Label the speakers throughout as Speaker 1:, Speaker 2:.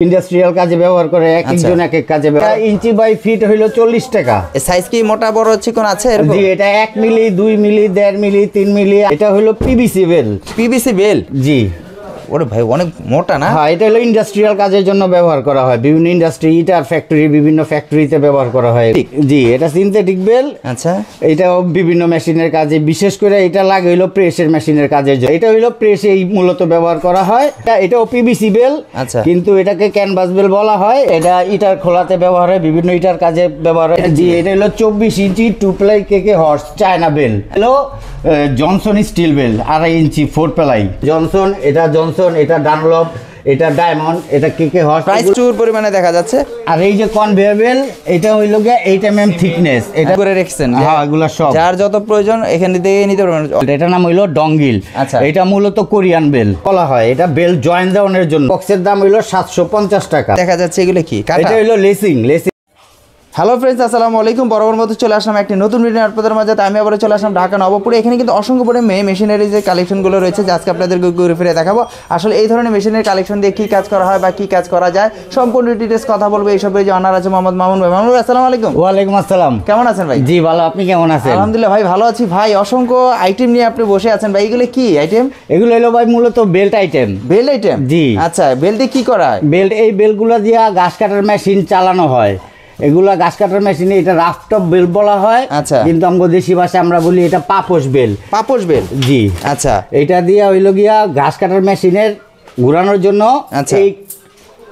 Speaker 1: Industrial কাজে ব্যবহার করে, এক একজন এক এক কাজে ব্যবহার। ইঞ্চি বাই ফিট হইলো 40 টাকা।
Speaker 2: সাইজ কি মোটা বড় চিকন আছে এরকম?
Speaker 1: জি, এটা 1 মিলি, 2 মিলি, 1.5 মিলি, 3 মিলি। এটা হলো পিভিসি বেল।
Speaker 2: PVC belt?
Speaker 1: জি।
Speaker 2: ওরে ভাই অনেক মোটা না?
Speaker 1: হ্যাঁ, এটা হলো ইন্ডাস্ট্রিয়াল কাজের জন্য ব্যবহার করা হয়, বিভিন্ন ইন্ডাস্ট্রি, ইটার ফ্যাক্টরি, বিভিন্ন ফ্যাক্টরিতে ব্যবহার করা হয়। জি, এটা সিনথেটিক বেল।
Speaker 2: আচ্ছা,
Speaker 1: এটাও বিভিন্ন মেশিনের কাজে, বিশেষ করে এটা লাগে হইলো প্রেসের মেশিনের কাজের জন্য। এটা হইলো প্রেসে মূলত ব্যবহার করা হয়। এটাও পিভিসি বেল।
Speaker 2: আচ্ছা,
Speaker 1: কিন্তু এটাকে ক্যানভাস বেল বলা হয়। এটা ইটার খোলাতে ব্যবহার হয়, বিভিন্ন ইটার কাজে ব্যবহার হয়। জি, এটা হলো 24 ইঞ্চি 2 প্লাই কেকে হর্স চায়না বেল। হলো জনসন স্টিল বেল 2.5 ইঞ্চি 4 প্লাই। জনসন, এটা জনসন, এটা ডানলপ, এটা ডায়মন্ড, এটা কেকে হর্স।
Speaker 2: প্রাইস টুর পরিমাণে দেখা যাচ্ছে।
Speaker 1: আর এই যে কনভেয়ার বেল, এটা হইলো গিয়া 8 mm থিকনেস। এটা
Speaker 2: করে রেখেছেন?
Speaker 1: হ্যাঁ, এগুলো সব
Speaker 2: যার যত প্রয়োজন এখান থেকে নিতে পারবেন।
Speaker 1: এটা নাম হইলো ডঙ্গিল।
Speaker 2: আচ্ছা,
Speaker 1: এটা মূলত কোরিয়ান বেল বলা হয়। এটা বেল জয়েন্ট দেওয়ানোর জন্য। বক্সের দাম হইলো 750 টাকা।
Speaker 2: দেখা যাচ্ছে এগুলো কি কাটা?
Speaker 1: এটা হইলো লেসিং।
Speaker 2: হ্যালো ফ্রেন্ডস, আসসালামু আলাইকুম। বরাবর মতো চলে আসলাম একটি নতুন ভিডিও আপনাদের মাঝে। আমি আবার চলে আসলাম ঢাকা নবপুরে। এখানে কিন্তু অসংখ্য পরিমাণে মেশিনারি যে কালেকশনগুলো রয়েছে, আজকে আপনাদেরকে ঘুরে ফিরে দেখাবো আসলে এই ধরনের মেশিনের কালেকশন দিয়ে কী কাজ করা হয় বা কী কাজ করা যায়, সম্পূর্ণ ডিটেলস কথা বলবো। এইসব যে অনার আছে মোহাম্মদ মামুন ভাই। মামুন ভাই আসসালামু আলাইকুম।
Speaker 1: ওয়ালাইকুম আসসালাম।
Speaker 2: কেমন আছেন ভাই?
Speaker 1: জি ভালো, আপনি কেমন আছেন?
Speaker 2: আলহামদুলিল্লাহ ভাই ভালো আছি ভাই। অসংখ্য আইটেম নিয়ে আপনি বসে আছেন ভাই, এগুলো কি আইটেম?
Speaker 1: এগুলো হলো ভাই মূলত বেল্ট আইটেম।
Speaker 2: Belt item?
Speaker 1: জি।
Speaker 2: আচ্ছা, বেল্ট দিয়ে কি করা হয়?
Speaker 1: বেল্ট, এই বেলগুলো দিয়ে ঘাস কাটার মেশিন চালানো হয়। এগুলা ঘাস কাটার মেশিনে এটা রাফটপ বেল বলা হয়।
Speaker 2: আচ্ছা,
Speaker 1: কিন্তু আমাদের দেশি ভাষায় আমরা বলি এটা পাপোশ বেল।
Speaker 2: পাপোশ বেল?
Speaker 1: জি।
Speaker 2: আচ্ছা,
Speaker 1: এটা দিয়ে হইলো গিয়া ঘাস কাটার মেশিনের ঘোরানোর জন্য এই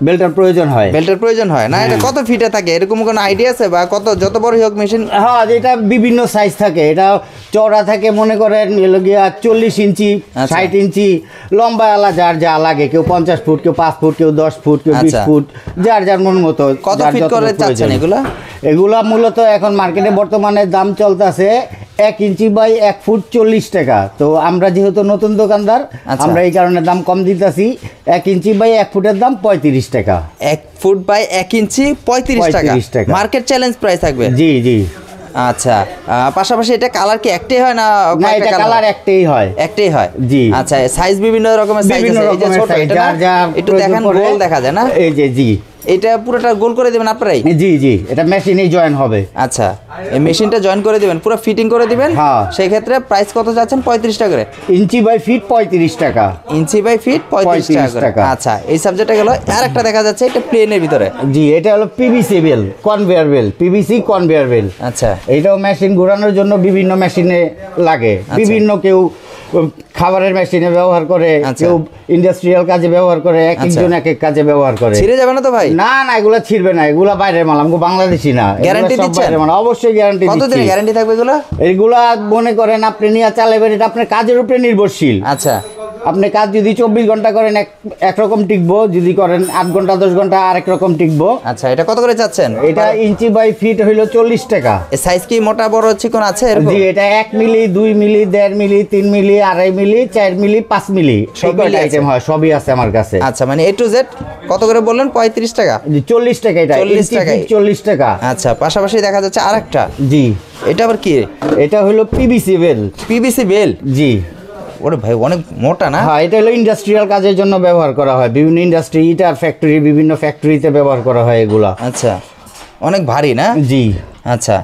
Speaker 1: বেল্টের প্রয়োজন হয়।
Speaker 2: বেল্টের প্রয়োজন হয় না? এটা কত ফিটে থাকে এরকম কোনো আইডিয়া আছে বা কত যত বড় হোক মেশিন?
Speaker 1: হ্যাঁ, এটা বিভিন্ন সাইজ থাকে। এটা চওড়া থাকে মনে করেন হলো গিয়া 40 ইঞ্চি, 60 ইঞ্চি, লম্বা আলা যার যা লাগে, কেউ 50 ফুট, কেউ 5 ফুট, কেউ 10 ফুট, কেউ 20 ফুট, যার যার মন মতো।
Speaker 2: কত ফিট করে চাচ্ছেন এগুলা?
Speaker 1: এগুলা মূলত এখন মার্কেটে বর্তমানে দাম চলতেছে 1 ইঞ্চি বাই 1 ফুট 40 টাকা। তো আমরা যেহেতু নতুন দোকানদার, আমরা এই কারণে দাম কম দিতেছি। 1 ইঞ্চি বাই 1 ফুটের দাম 35 টাকা।
Speaker 2: 1 ফুট বাই 1 ইঞ্চি 35 টাকা মার্কেট চ্যালেঞ্জ প্রাইস থাকবে?
Speaker 1: জি জি।
Speaker 2: আচ্ছা, পাশাপাশি এটা কালার কি একটাই হয় না?
Speaker 1: না, এটা কালার একটাই হয়।
Speaker 2: একটাই হয়?
Speaker 1: জি।
Speaker 2: আচ্ছা, সাইজ বিভিন্ন রকমের সাইজ আছে। এই যে ছোট, এটা একটু দেখেন, গোল দেখা যায় না?
Speaker 1: এই যে জি।
Speaker 2: এটা পুরোটা গোল করে দিবেন আপনারাই?
Speaker 1: জি জি, এটা মেশিনেই জয়েন হবে।
Speaker 2: আচ্ছা, এই মেশিনটা জয়েন করে দিবেন, পুরো ফিটিং করে দিবেন।
Speaker 1: হ্যাঁ।
Speaker 2: সেই ক্ষেত্রে প্রাইস কত যাচ্ছেন? 35 টাকা করে।
Speaker 1: ইঞ্চি বাই ফিট 35 টাকা।
Speaker 2: ইঞ্চি বাই ফিট 35 টাকা। আচ্ছা, এই সাবজেক্টটা গেল। আর একটা দেখা যাচ্ছে এটা প্লেনের ভিতরে।
Speaker 1: জি, এটা হলো PVC belt, conveyor belt, PVC conveyor belt.
Speaker 2: আচ্ছা,
Speaker 1: এটাও মেশিন ঘোরানোর জন্য বিভিন্ন মেশিনে লাগে। বিভিন্ন কেউ খাবারের মেশিনে ব্যবহার করে, কেউ ইন্ডাস্ট্রিয়াল কাজে ব্যবহার করে, এক একজন এক এক কাজে ব্যবহার করে।
Speaker 2: ছিঁড়ে যাবে না তো ভাই?
Speaker 1: না না, এগুলা ছিড়বে না, এগুলা বাইরের মাল, আমগো বাংলাদেশি না।
Speaker 2: গ্যারান্টি দিচ্ছেন?
Speaker 1: অবশ্যই গ্যারান্টি দিচ্ছি।
Speaker 2: কতদিন গ্যারান্টি থাকবে এগুলা?
Speaker 1: এগুলা মনে করেন আপনি নিয়ে চালাবেন, এটা আপনার কাজের উপরে নির্ভরশীল।
Speaker 2: আচ্ছা,
Speaker 1: আপনি কাজ যদি 24 ঘন্টা করেন একরকম টিকবো, যদি করেন 8 ঘন্টা 10 ঘন্টা আরেক রকম টিকবো।
Speaker 2: আচ্ছা, এটা কত করে চাচ্ছেন?
Speaker 1: এটা ইঞ্চি বাই ফিট হইলো 40 টাকা।
Speaker 2: সাইজ কি মোটা বড় চিকন আছে এরকম?
Speaker 1: জি, এটা 1 মিলি, 2 মিলি, 1.5 মিলি, 3 মিলি, 2.5 মিলি, 4 মিলি, 5 মিলি সব আইটেম হয়, সবই আছে আমার কাছে।
Speaker 2: আচ্ছা, মানে A to Z কত করে বললেন? 35 টাকা?
Speaker 1: জি, 40 টাকা। এটা
Speaker 2: 40 টাকা।
Speaker 1: 40 টাকা।
Speaker 2: আচ্ছা, পাশাপাশি দেখা যাচ্ছে আরেকটা।
Speaker 1: জি।
Speaker 2: এটা আবার কি?
Speaker 1: এটা হলো পিভিসি বেল।
Speaker 2: PVC belt?
Speaker 1: জি।
Speaker 2: ওরে ভাই অনেক মোটা না?
Speaker 1: হ্যাঁ, এটা হলো ইন্ডাস্ট্রিয়াল কাজের জন্য ব্যবহার করা হয়, বিভিন্ন ইন্ডাস্ট্রি, ইটার ফ্যাক্টরি, বিভিন্ন ফ্যাক্টরিতে ব্যবহার করা হয় এগুলা।
Speaker 2: আচ্ছা, অনেক ভারী না?
Speaker 1: জি।
Speaker 2: আচ্ছা,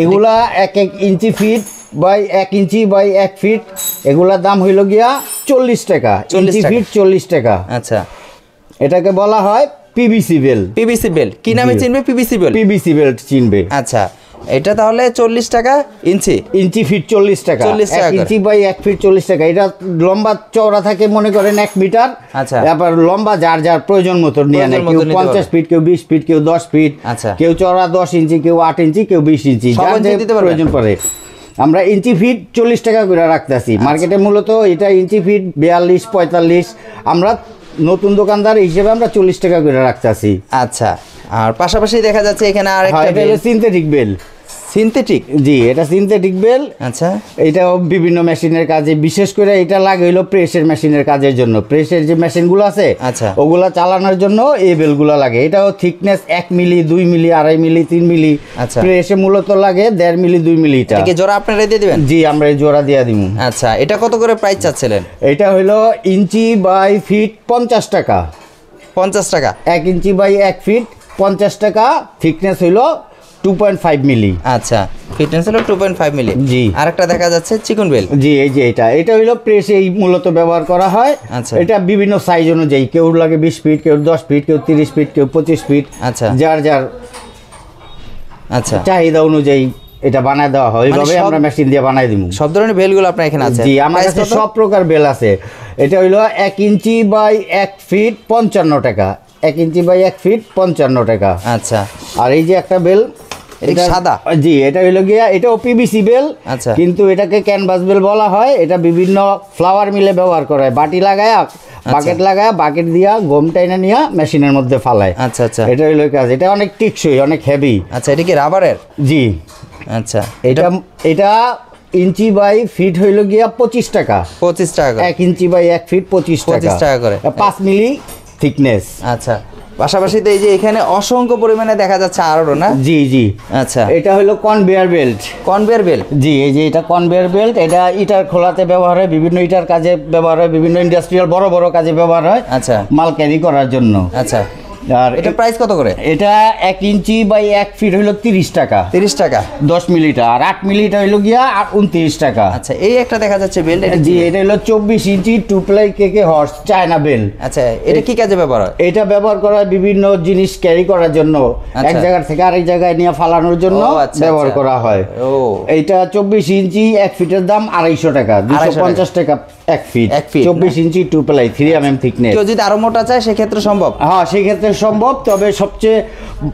Speaker 1: এগুলা 1 inch feet by 1 inch by 1 feet, এগুলার দাম হইল গিয়া 40 টাকা। 40 ফিট 40 টাকা।
Speaker 2: আচ্ছা,
Speaker 1: এটাকে বলা হয় পিভিসি বেল।
Speaker 2: পিভিসি বেল কি নামে চিনবে? PVC belt.
Speaker 1: পিভিসি বেল চিনবে।
Speaker 2: আচ্ছা, এটা তাহলে 40 টাকা ইঞ্চি।
Speaker 1: ইঞ্চি ফিট 40 টাকা। 1 ইঞ্চি বাই 1 ফিট 40 টাকা। এটা লম্বা চওড়া থাকে মনে করেন 1 মিটার।
Speaker 2: আচ্ছা,
Speaker 1: তারপর লম্বা যার যার প্রয়োজন মতো নিয়ে নেয়। কেউ 50 ফিট, কেউ 20 ফিট, কেউ 10 ফিট।
Speaker 2: আচ্ছা,
Speaker 1: কেউ চওড়া 10 ইঞ্চি, কেউ 8 ইঞ্চি, কেউ 20 ইঞ্চি, যার যে প্রয়োজন পড়ে। আমরা ইঞ্চি ফিট 40 টাকা করে রাখতেছি। মার্কেটে মূলত এটা ইঞ্চি ফিট 42 45। আমরা নতুন দোকানদার হিসেবে আমরা 40 টাকা করে রাখতেছি।
Speaker 2: আচ্ছা, আর পাশাপাশি দেখা যাচ্ছে এখানে আরেকটা
Speaker 1: সিনথেটিক বেল।
Speaker 2: সিনথেটিক?
Speaker 1: জি, এটা সিনথেটিক বেল।
Speaker 2: আচ্ছা,
Speaker 1: এটাও বিভিন্ন মেশিনের কাজে, বিশেষ করে এটা লাগে হইলো প্রেসের মেশিনের কাজের জন্য। প্রেসের যে মেশিনগুলো আছে,
Speaker 2: আচ্ছা,
Speaker 1: ওগুলা চালানোর জন্য এই বেলগুলো লাগে। এটাও থিকনেস 1 মিলি, 2 মিলি, 2.5 মিলি, 3 মিলি।
Speaker 2: আচ্ছা,
Speaker 1: প্রেসে মূলত লাগে 1.5 মিলি, 2 মিলি। এটা
Speaker 2: কি জোড়া আপনারা দিয়ে দিবেন?
Speaker 1: জি, আমরা এই জোড়া দিয়ে দিব।
Speaker 2: আচ্ছা, এটা কত করে প্রাইস চাচ্ছিলেন?
Speaker 1: এটা হইলো ইঞ্চি বাই ফিট 50 টাকা।
Speaker 2: 50 টাকা।
Speaker 1: 1 ইঞ্চি বাই 1 ফিট 50 টাকা, থিকনেস হইলো 2.5 মিলি।
Speaker 2: আচ্ছা, ফিটনেস হলো 2.5 মিলি।
Speaker 1: জি।
Speaker 2: আরেকটা দেখা যাচ্ছে চিকন বেল।
Speaker 1: জি, এই যে এটা হইলো প্রেসে এই মূলত ব্যবহার করা হয়।
Speaker 2: আচ্ছা।
Speaker 1: এটা বিভিন্ন সাইজ অনুযায়ী, কেউ লাগে 20 ফিট, কেউ 10 ফিট, কেউ 30 ফিট, কেউ 25 ফিট।
Speaker 2: আচ্ছা।
Speaker 1: যার
Speaker 2: আচ্ছা,
Speaker 1: চাহিদা অনুযায়ী এটা বানায় দেওয়া হয়, এইভাবে আমরা মেশিন দিয়ে বানাই দিব।
Speaker 2: সব ধরনের বেলগুলো আপনার এখানে আছে?
Speaker 1: জি, আমার কাছে সব প্রকার বেল আছে। এটা হইলো 1 ইঞ্চি বাই 1 ফিট 55 টাকা। 1 ইঞ্চি বাই 1 ফিট 55 টাকা।
Speaker 2: আচ্ছা।
Speaker 1: আর এই যে একটা বেল,
Speaker 2: এটা সাদা?
Speaker 1: জি, এটা হইলো গিয়া, এটাও পিভিসি বেল।
Speaker 2: আচ্ছা।
Speaker 1: কিন্তু এটাকে ক্যানভাস বেল বলা হয়। এটা বিভিন্ন ফ্লাওয়ার মিলে ব্যবহার করা হয়। বাটি লাগায়া, বাকেট লাগায়া, বাকেট দিয়া গম টাইনা নিয়া মেশিনের মধ্যে ফালায়।
Speaker 2: আচ্ছা আচ্ছা।
Speaker 1: এটা হইলো কাজ। এটা অনেক টিকসই, অনেক হেভি।
Speaker 2: আচ্ছা, এটা কি রাবারের?
Speaker 1: জি।
Speaker 2: আচ্ছা,
Speaker 1: এটা ইঞ্চি বাই ফিট হইলো গিয়া 25 টাকা।
Speaker 2: 25 টাকা করে।
Speaker 1: 1 ইঞ্চি বাই 1 ফিট 25
Speaker 2: টাকা করে।
Speaker 1: 5 মিলি থিকনেস।
Speaker 2: আচ্ছা, পাশাপাশি তো এই যে এখানে অসংখ্য পরিমাণে দেখা যাচ্ছে আরো, না?
Speaker 1: জি জি।
Speaker 2: আচ্ছা,
Speaker 1: এটা হলো কনভেয়ার বেল্ট।
Speaker 2: Conveyor belt?
Speaker 1: জি, এই যে এটা কনভেয়ার বেল্ট। এটা ইটার খোলাতে ব্যবহার হয়, বিভিন্ন ইটার কাজে ব্যবহার হয়, বিভিন্ন ইন্ডাস্ট্রিয়াল বড় বড় কাজে ব্যবহার হয়।
Speaker 2: আচ্ছা।
Speaker 1: মাল ক্যারি করার জন্য।
Speaker 2: আচ্ছা।
Speaker 1: আর
Speaker 2: এটা প্রাইস কত করে?
Speaker 1: এটা 1 ইঞ্চি বাই 1 ফিট হইলো 30 টাকা।
Speaker 2: 30 টাকা।
Speaker 1: 10 মিলিটা। আর 8 মিলিটা হইলো গিয়া 29 টাকা।
Speaker 2: আচ্ছা, এই একটা দেখা যাচ্ছে বেল্ট।
Speaker 1: জি, এটা হলো 24 ইঞ্চি 2 প্লাই কেকে হর্স চায়না বেল।
Speaker 2: আচ্ছা, এটা কি কাজে ব্যবহার হয়?
Speaker 1: এটা ব্যবহার করা হয় বিভিন্ন জিনিস ক্যারি করার জন্য, এক জায়গা থেকে আরেক জায়গায় নিয়ে ফালানোর জন্য ব্যবহার করা হয়।
Speaker 2: ও,
Speaker 1: এইটা 24 ইঞ্চি 1 ফিটের দাম 250 টাকা। 250 টাকা 1 ফিট। 24 ইঞ্চি 2 প্লাই 3 mm থিকনেস।
Speaker 2: কেউ যদি আরো মোটা চায় সেক্ষেত্রে সম্ভব?
Speaker 1: হ্যাঁ, সেই ক্ষেত্রে সম্ভব। তবে সবচেয়ে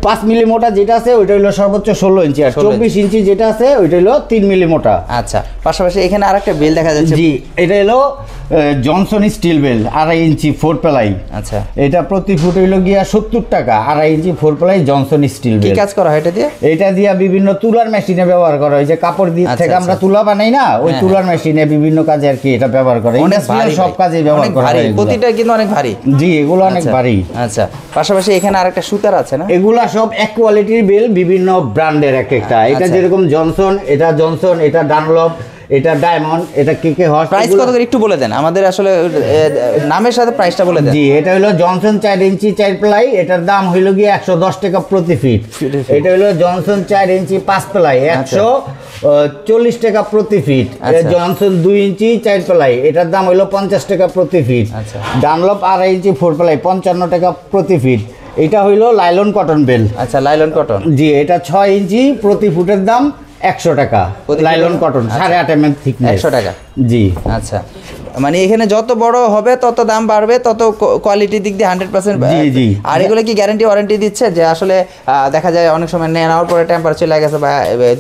Speaker 1: 5 মিলি মোটা যেটা আছে ওইটা হলো সর্বোচ্চ 16 ইঞ্চি। আর 24 ইঞ্চি যেটা আছে ওইটা হলো 3 মিলি মোটা।
Speaker 2: আচ্ছা, পাশাপাশি এখানে আরেকটা বেল দেখা যাচ্ছে।
Speaker 1: জি, এটা হলো জনসন স্টিল বেল 2.5 ইঞ্চি 4 প্লাই।
Speaker 2: আচ্ছা।
Speaker 1: এটা প্রতি ফুট হইলো গিয়া 70 টাকা। 2.5 ইঞ্চি 4 প্লাই জনসন স্টিল
Speaker 2: কি
Speaker 1: বেল।
Speaker 2: কাজ করা হয় এটা দিয়ে?
Speaker 1: এটা দিয়ে বিভিন্ন তুলার মেশিনে ব্যবহার করা হয়। যে কাপড় দিয়ে থেকে আমরা তুলা বানাই না, ওই তুলার মেশিনে বিভিন্ন কাজে আর কি এটা ব্যবহার করে। ইন্ডাস্ট্রিয়াল সব কাজে ব্যবহার করা হয়।
Speaker 2: প্রতিটা কিন্তু অনেক ভারী।
Speaker 1: জি, এগুলো অনেক ভারী।
Speaker 2: আচ্ছা, পাশাপাশি এখানে আরেকটা সুতার আছে, না?
Speaker 1: এগুলা সব এক কোয়ালিটির বেল, বিভিন্ন ব্র্যান্ডের এক একটা। এটা যেরকম জনসন, এটা জনসন, এটা ডানলপ, এটা ডায়মন্ড, এটা কেকে হর্স।
Speaker 2: প্রাইস কত করে একটু বলে দেন আমাদের, আসলে নামের সাথে প্রাইসটা বলে দেন।
Speaker 1: জি, এটা হলো জনসন 4 ইঞ্চি 4 প্লাই। এটার দাম হইলো গিয়ে 110 টাকা প্রতি ফিট। এটা হলো জনসন 4 ইঞ্চি 5 প্লাই 140 টাকা প্রতি ফিট। জনসন 2 ইঞ্চি 4 প্লাই, এটার দাম হইলো 50 টাকা প্রতি ফিট। ডানলপ 2.5 ইঞ্চি 4 প্লাই 55 টাকা প্রতি ফিট। এটা হইলো লাইলন কটন বেল।
Speaker 2: আচ্ছা, লাইলন কটন।
Speaker 1: জি, এটা 6 ইঞ্চি প্রতি ফুটের দাম 100 টাকা। লাইলন কটন 8.5 mm থিকনেস
Speaker 2: 100 টাকা।
Speaker 1: জি।
Speaker 2: আচ্ছা, মানে এখানে যত বড় হবে তত দাম বাড়বে, তত কোয়ালিটির দিক দিয়ে 100%।
Speaker 1: জি জি।
Speaker 2: আর এগুলো কি গ্যারান্টি ওয়ারেন্টি দিচ্ছে? যে আসলে দেখা যায় অনেক সময় নেওয়ার পরে টেম্পারেচার চলে গেছে বা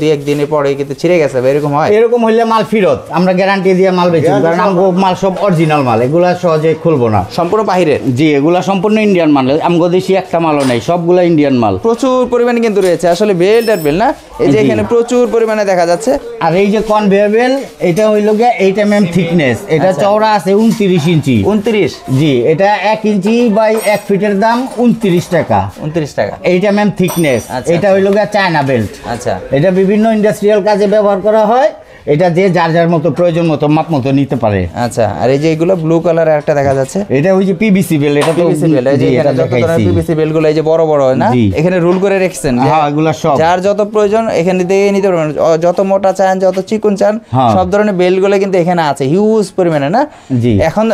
Speaker 2: 2-1 দিনের পরে কিন্তু ছিঁড়ে গেছে, এরকম হয়?
Speaker 1: এরকম হইলে মাল ফেরত, আমরা গ্যারান্টি দিয়ে মাল বেচি, কারণ আমগো মাল সব অরিজিনাল মাল, এগুলা সহজে খুলবো না।
Speaker 2: সম্পূর্ণ বাহিরের?
Speaker 1: জি, এগুলা সম্পূর্ণ ইন্ডিয়ান মাল। আমগো দেশি একটা মালও নাই, সবগুলা ইন্ডিয়ান মাল।
Speaker 2: প্রচুর পরিমাণে কিন্তু রয়েছে আসলে বেল্ট আর বেল, না? এই যে এখানে প্রচুর পরিমাণে দেখা যাচ্ছে।
Speaker 1: আর এই যে কনভেয়ার বেল, এটা হইলো গিয়া 8 mm থিকনেস। এটা চওড়া আছে 29 ইঞ্চি।
Speaker 2: 29?
Speaker 1: জি, এটা 1 ইঞ্চি বাই 1 ফিটের দাম 29 টাকা।
Speaker 2: 29 টাকা।
Speaker 1: 8 mm থিকনেস। এটা হইলো গিয়া চায়না বেল্ট।
Speaker 2: আচ্ছা,
Speaker 1: এটা বিভিন্ন ইন্ডাস্ট্রিয়াল কাজে ব্যবহার করা হয়। এটা যে যার যার মতো প্রয়োজন মতো মাপ মতো নিতে পারে।
Speaker 2: আচ্ছা, আর এই যে এগুলো ব্লু কালার একটা দেখা যাচ্ছে,
Speaker 1: এটা ওই যে পিভিসি বেল। এটা তো
Speaker 2: পিভিসি বেল। এই যে এখানে যত ধরনের পিভিসি বেলগুলো এই যে বড় বড় হয় না, এখানে রুল করে রেখেছেন।
Speaker 1: হ্যাঁ, এগুলো সব
Speaker 2: যার যত প্রয়োজন এখানে দিয়ে নিতে পারবেন। যত মোটা চান, যত চিকন চান, সব ধরনের বেল্টগুলো কিন্তু এখানে আছে হিউজ পরিমাণে, না?
Speaker 1: জি।
Speaker 2: এখন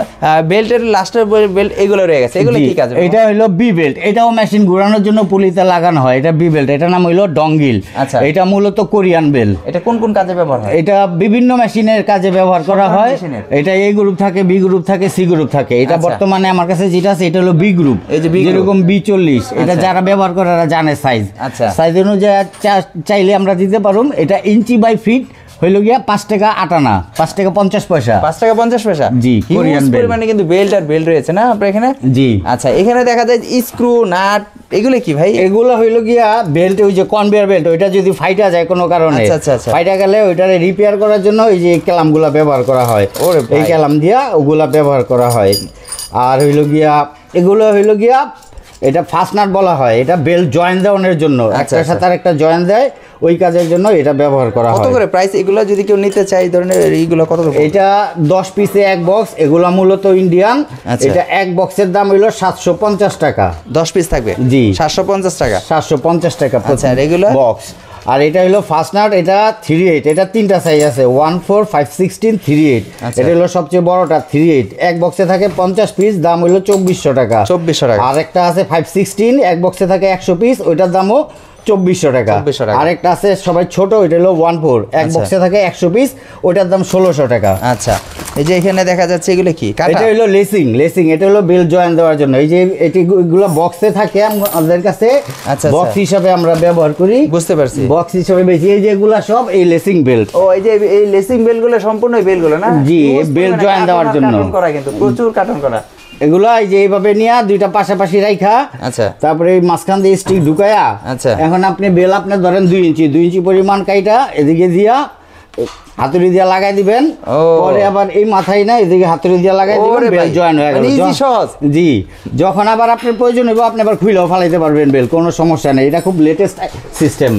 Speaker 2: বেল্টের লাস্টের বেল্ট এগুলো রয়ে গেছে, এগুলো কি কাজ?
Speaker 1: এটা হলো বি বেল্ট। এটাও মেশিন ঘোরানোর জন্য পুলিতে লাগানো হয়। এটা বি বেল্ট। এটা নাম হইলো ডঙ্গিল।
Speaker 2: আচ্ছা,
Speaker 1: এটা মূলত কোরিয়ান বেল।
Speaker 2: এটা কোন কোন কাজে ব্যবহার হয়?
Speaker 1: এটা বিভিন্ন মেশিনের কাজে ব্যবহার করা হয়। এটা এ গ্রুপ থাকে, বি গ্রুপ থাকে, সি গ্রুপ থাকে। এটা বর্তমানে আমার কাছে যেটা আছে এটা হলো বি গ্রুপ। যেরকম B40, এটা যারা ব্যবহার করে তারা জানে সাইজ।
Speaker 2: আচ্ছা,
Speaker 1: সাইজ অনুযায়ী চাইলে আমরা দিতে পারুম। এটা ইঞ্চি বাই ফিট হইল গিয়া 5 টাকা 8 আনা, 5 টাকা 50 পয়সা।
Speaker 2: 5 টাকা 50 পয়সা?
Speaker 1: জি, কোরিয়ান বেল।
Speaker 2: মানে কিন্তু বেল্ট আর বেল্ট রয়েছে, না আপনার এখানে?
Speaker 1: জি।
Speaker 2: আচ্ছা, এখানে দেখা যায় স্ক্রু, নাট, এগুলো কি ভাই?
Speaker 1: এগুলো হইল গিয়া বেল্ট, ওই যে কনভেয়ার বেল্ট। ওইটা যদি ফাইটা যায় কোনো কারণে, ফাইটা গেলে ওইটারে রিপেয়ার করার জন্য এই যে ক্যালামগুলা ব্যবহার করা হয়। এই ক্যালাম দিয়া ওগুলা ব্যবহার করা হয়। আর হইল গিয়া এগুলো হইল গিয়া এটা ফাস্টনার বলা হয়, এটা বেল্ট জয়েন দেওয়ানোর জন্য, একটার সাথে আরেকটা জয়েন দেয়, ওই কাজের জন্য এটা ব্যবহার করা হয়।
Speaker 2: কত করে প্রাইস এগুলো যদি কেউ নিতে চায় এই ধরনের এইগুলো কত করে?
Speaker 1: এটা 10 পিসে এক বক্স, এগুলা মূলত ইন্ডিয়ান। এটা এক বক্সের দাম হলো 750 টাকা।
Speaker 2: 10 পিস থাকবে?
Speaker 1: জি,
Speaker 2: 750 টাকা।
Speaker 1: 750 টাকা
Speaker 2: আচ্ছা, রেগুলার
Speaker 1: বক্স। আর এটা হলো ফাস্টনার, এটা 38, এটা তিনটা সাইজ আছে, 14, 5, 16, 38। এটা হলো সবচেয়ে বড়টা 38, এক বক্সে থাকে 50 পিস, দাম হলো 2400 টাকা।
Speaker 2: 2400 টাকা।
Speaker 1: আর একটা আছে 5, 16, এক বক্সে থাকে 100 পিস, ওইটার দামও 2400 টাকা। আরেকটা আছে সবাই ছোট, এটা হলো 14, এক বক্সে থাকে 100 পিস, ওইটার দাম 1600 টাকা।
Speaker 2: আচ্ছা, এই যে এখানে দেখা যাচ্ছে এগুলো কি?
Speaker 1: এটা হলো লেসিং, এটা হলো বেল্ট জয়েন দেওয়ার জন্য। এই যে এগুলো বক্সে থাকে আমাদের কাছে, বক্স হিসাবে আমরা ব্যবহার করি।
Speaker 2: বুঝতে পারছি,
Speaker 1: বক্স হিসাবে বেশি। এই যেগুলো সব এই লেসিং বেল্ট।
Speaker 2: ও, এই যে এই লেসিং বেল্টগুলো সম্পূর্ণ এই বেল্টগুলো না?
Speaker 1: জি, এই বেল্ট জয়েন দেওয়ার জন্য
Speaker 2: করা, কিন্তু প্রচুর কাটন করা।
Speaker 1: এগুলো এই যে এইভাবে নিয়ে দুইটা পাশাপাশি রাখা,
Speaker 2: আচ্ছা,
Speaker 1: তারপরে এই মাঝখান দিয়ে স্টিক ঢুকায়া,
Speaker 2: আচ্ছা,
Speaker 1: এখন আপনি বেল আপনি ধরেন 2 ইঞ্চি পরিমাণ কাইটা এদিকে দিয়া হাতুড়ি দিয়ে লাগাই দিবেন, পরে আবার এই মাথায় না এদিকে হাতুড়ি দিয়ে লাগাই দিবেন, বেল জয়েন হয়ে গেল। জি, যখন আবার আপনার প্রয়োজন হবে আপনি আবার খুইলেও ফালাইতে পারবেন বেল, কোনো সমস্যা নেই। এটা খুব লেটেস্ট সিস্টেম।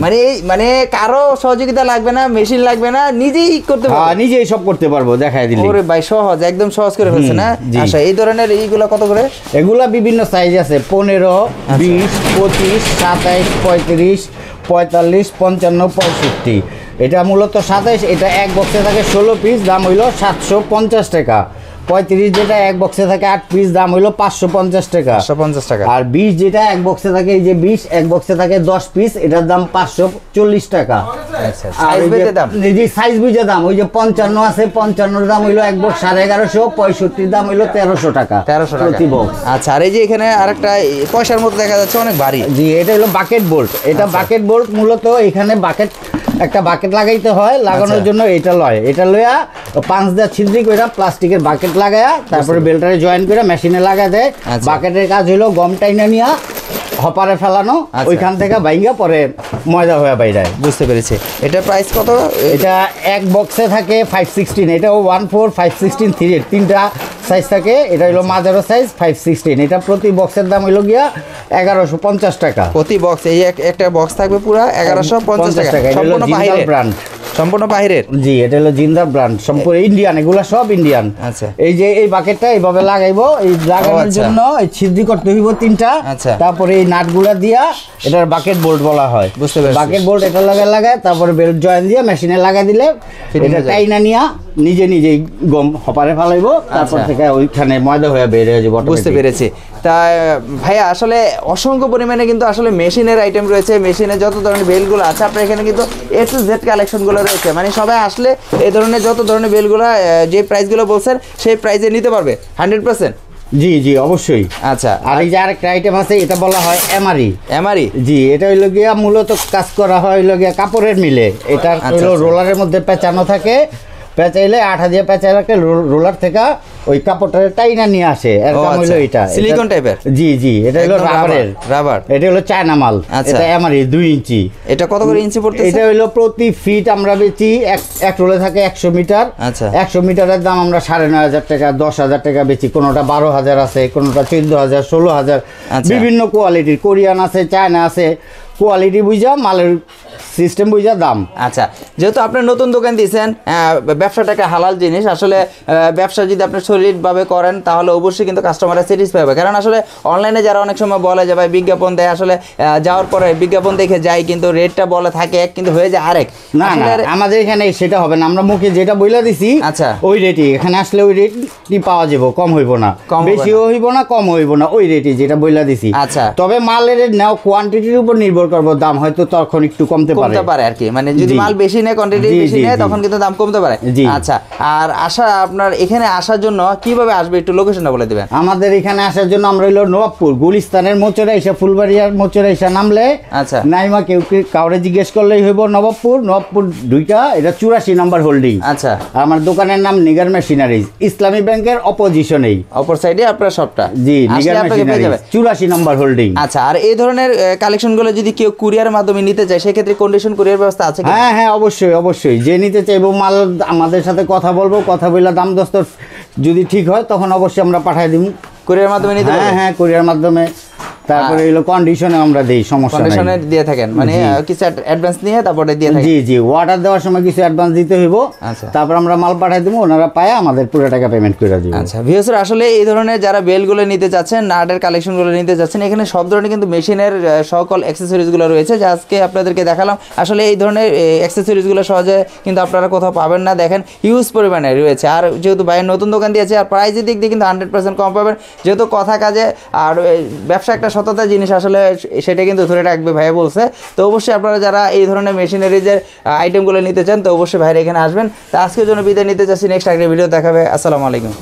Speaker 2: মানে কারো সহযোগিতা লাগবে না, মেশিন লাগবে না, নিজেই করতে পারবো।
Speaker 1: হ্যাঁ, নিজেই সব করতে পারবো, দেখাই দিলে।
Speaker 2: ওরে ভাই, সহজ, একদম সহজ করে ফেলছে না? আচ্ছা, এই ধরনের এইগুলা কত করে?
Speaker 1: এগুলা বিভিন্ন সাইজ আছে, 15, 20, 25, 27, 35, 45, 55, 65। এটা মূলত 27, এটা এক বক্সে থাকে 16 পিস, দাম হইল 750 টাকা। 35 যেটা এক বক্সে থাকে 8 পিস, দাম হইল 550 টাকা।
Speaker 2: 550 টাকা।
Speaker 1: আর 20 যেটা এক বক্সে থাকে, এই যে 20 এক বক্সে থাকে 10 পিস, এটার দাম 540 টাকা।
Speaker 2: আচ্ছা, সাইজ বুঝে দাম?
Speaker 1: জি, সাইজ বুঝে দাম। ওই যে 55 আছে, 55 দাম হইলো এক বক্স 1150, 65 দাম হইলো 1300 টাকা।
Speaker 2: 1300 টাকা
Speaker 1: প্রতি বক্স।
Speaker 2: আচ্ছা, আর এই যে এখানে আরেকটা পয়সার মতো দেখা যাচ্ছে, অনেক ভারী।
Speaker 1: জি, এটা হলো বাকেট বোল্ট। এটা বাকেট বোল্ট, মূলত এখানে একটা বাকেট লাগাইতে হয়, লাগানোর জন্য এটা লয়, এটা লইয়া 5 দিয়ে ছিদ্রি করে প্লাস্টিকের বাকেট লাগায়া তারপরে বেল্টারে জয়েন করে মেশিনে লাগা দেয়। বাকেটের কাজ হলো গম টাইনা নিয়া হপারে ফেলানো, ওইখান থেকে বাইঙ্গা পরে ময়দা হয়ে বাইরে।
Speaker 2: বুঝতে পেরেছি। এটা প্রাইস কত?
Speaker 1: এটা এক বক্সে থাকে 5, 16, এটাও 14, 5, 16, 38, তিনটা সাইজ থাকে। এটা হলো মাঝারো সাইজ 5, 16। এটা প্রতি বক্সের দাম হইলো গিয়া 1150 টাকা।
Speaker 2: প্রতি বক্স এই একটা বক্স থাকবে পুরো 1150 টাকা। সম্পূর্ণ বাহিরের ব্র্যান্ড, সম্পূর্ণ বাহিরের।
Speaker 1: জি, এটা হলো জিন্দার ব্র্যান্ড, সম্পূর্ণ ইন্ডিয়ান, এগুলা সব ইন্ডিয়ান।
Speaker 2: আচ্ছা,
Speaker 1: এই যে এই বাকেটটা এইভাবে লাগাইবো, এই লাগানোর জন্য এই ছিদ্রি করতে হইব 3টা।
Speaker 2: আচ্ছা,
Speaker 1: তারপরে এই নাটগুলা দিয়া এটার বাকেট বোল্ট বলা হয়।
Speaker 2: বুঝতে পেরেছি।
Speaker 1: বাকেট বোল্ট এটা লাগায় তারপরে বেল্ট জয়েন দিয়ে মেশিনে লাগাই দিলে এটা টাইনা নিয়া নিজেই গম হপারে ফেলাইবো, তারপর থেকে ওইখানে ময়দা হয়ে বের হয়ে যাবে।
Speaker 2: বুঝতে পেরেছি। তা ভাইয়া, আসলে অসংখ্য পরিমাণে কিন্তু আসলে মেশিনের আইটেম রয়েছে, মেশিনের যত ধরনের বেলগুলো আছে আপনার এখানে কিন্তু A to Z কালেকশনগুলো রয়েছে। মানে সবাই আসলে এই ধরনের যত ধরনের বেলগুলো যে প্রাইসগুলো বলছেন সেই প্রাইসে নিতে পারবে 100%?
Speaker 1: জি, অবশ্যই।
Speaker 2: আচ্ছা,
Speaker 1: আর এই যে আরেকটা আইটেম আছে, এটা বলা হয় এমআরই।
Speaker 2: জি,
Speaker 1: এটা হইলো গিয়া মূলত কাজ করা হয় হইলো গিয়া কাপড়ের মিলে। এটা হইলো রোলারের মধ্যে পেঁচানো থাকে, পেঁচাইলে আঠা দিয়ে পেঁচাইলে রোলার থেকে ওই কাপড়টা টাইনা নিয়ে আসে। এরকম হইলো এটা
Speaker 2: সিলিকন টাইপের।
Speaker 1: জি, এটা হলো রাবার। এটা হলো চায়না মাল। এটা এমআরই 2 ইঞ্চি।
Speaker 2: এটা কত করে ইঞ্চি পড়তেছে?
Speaker 1: এটা হইলো প্রতি ফিট আমরা বেচি, এক রোলে থাকে 100 মিটার।
Speaker 2: আচ্ছা,
Speaker 1: 100 মিটারের দাম আমরা 9,500 টাকা, 10,000 টাকা বেচি। কোনোটা 12,000 আছে, কোনোটা 14,000, 16,000, বিভিন্ন কোয়ালিটির। কোরিয়ান আছে, চায়না আছে, কোয়ালিটি বুঝা মালের সিস্টেম বুঝা দাম।
Speaker 2: আচ্ছা, যেহেতু আপনার নতুন দোকান দিয়েছেন, ব্যবসাটা একটা হালাল জিনিস। আসলে ব্যবসা যদি আপনি সলিডভাবে করেন তাহলে অবশ্যই কিন্তু কাস্টমাররা স্যাটিসফাই হবে। কারণ আসলে অনলাইনে যারা অনেক সময় বলে যে ভাই বিজ্ঞাপন দেয়, আসলে যাওয়ার পরে বিজ্ঞাপন দেখে যাই কিন্তু রেটটা বলে থাকে এক, কিন্তু হয়ে যায় আরেক।
Speaker 1: না, আমাদের এখানে সেটা হবে না। আমরা মুখে যেটা বইলা দিছি,
Speaker 2: আচ্ছা,
Speaker 1: ওই রেটই এখানে আসলে ওই রেটই পাওয়া যাবে, কম হইব না, বেশিও হইব না, কম হইব না, ওই রেটই যেটা বইলা দিছি।
Speaker 2: আচ্ছা,
Speaker 1: তবে মালের নেওয়া কোয়ান্টিটির উপর নির্ভর করবো, দাম হয়তো তখন একটু কমতে পারে
Speaker 2: আর কি। মানে যদি মাল বেশি নেয়, কোয়ান্টিটি বেশি নেয়, তখন কিন্তু দাম কমতে পারে। আচ্ছা, আর আপনার এখানে আসার জন্য কিভাবে আসবে একটু লোকেশনটা বলে দিবেন।
Speaker 1: আমাদের এখানে আসার জন্য আমরা হইলো নবাবপুর গুলিস্তানের মোচরে এসে, ফুলবাড়িয়ার মোচরে এসে নামলে,
Speaker 2: আচ্ছা,
Speaker 1: নাইমা কাউরে জিজ্ঞেস করলেই হইব নবাবপুর 2টা, এটা 84 নম্বর হোল্ডিং।
Speaker 2: আচ্ছা,
Speaker 1: আমার দোকানের নাম নিগার মেশিনারিজ, ইসলামী ব্যাংকের অপোজিশনেই,
Speaker 2: অপর সাইডে আপনার শপটা।
Speaker 1: জি, নিগার মেশিনারিজ, 84 নম্বর হোল্ডিং।
Speaker 2: আচ্ছা, আর এই ধরনের কালেকশনগুলো যদি কেউ কুরিয়ার মাধ্যমে নিতে চায় সেক্ষেত্রে কন্ডিশন কুরিয়ার ব্যবস্থা আছে?
Speaker 1: হ্যাঁ, অবশ্যই। যে নিতে চাইবো মাল আমাদের সাথে কথা বলবো, কথা বললে দাম দস্ত যদি ঠিক হয় তখন অবশ্যই আমরা পাঠিয়ে দিব।
Speaker 2: কুরিয়ার মাধ্যমে নিতে পারবে?
Speaker 1: হ্যাঁ, কুরিয়ার মাধ্যমে তারপরে হলো কন্ডিশনে আমরা দেই, সমস্যা নাই।
Speaker 2: কন্ডিশনে দিয়ে থাকেন মানে কিছু অ্যাডভান্স নিয়ে তারপরে দিয়ে থাকেন।
Speaker 1: জি জি, অর্ডার দেওয়ার সময় কিছু অ্যাডভান্স দিতে হইব,
Speaker 2: আচ্ছা।
Speaker 1: তারপর আমরা মাল পাঠাই দেবো, ওনারা পায় আমাদের পুরো টাকা পেমেন্ট করে দিব।
Speaker 2: আচ্ছা ভিউয়ার্স, আসলে এই ধরনের যারা বেলগুলো নিতে চাচ্ছেন, নাটের কালেকশনগুলো নিতে চাচ্ছেন, এখানে সব ধরনের কিন্তু মেশিনের সকল অ্যাক্সেসরিজগুলো রয়েছে, যা আজকে আপনাদেরকে দেখালাম। আসলে এই ধরনের অ্যাক্সেসরিজগুলো সহজে কিন্তু আপনারা কোথাও পাবেন না, দেখেন হিউজ পরিমাণে রয়েছে। আর যেহেতু ভাইয়ের নতুন দোকান দিয়েছে, আর প্রাইসের দিক দিয়ে কিন্তু 100% কম পাবেন, যেহেতু কথা কাজে আর ব্যবসা একটা সততা জিনিস, আসলে সেটা কিন্তু ধরে রাখবে ভাইয়া বলছে। তো অবশ্যই আপনারা যারা এই ধরনের মেশিনারিজের আইটেমগুলো নিতে চান, তো অবশ্যই ভাইয়ের এখানে আসবেন। তো আজকের জন্য বিদায় নিতে চাচ্ছি, নেক্সট একটা ভিডিও দেখাবে। আসসালামু আলাইকুম।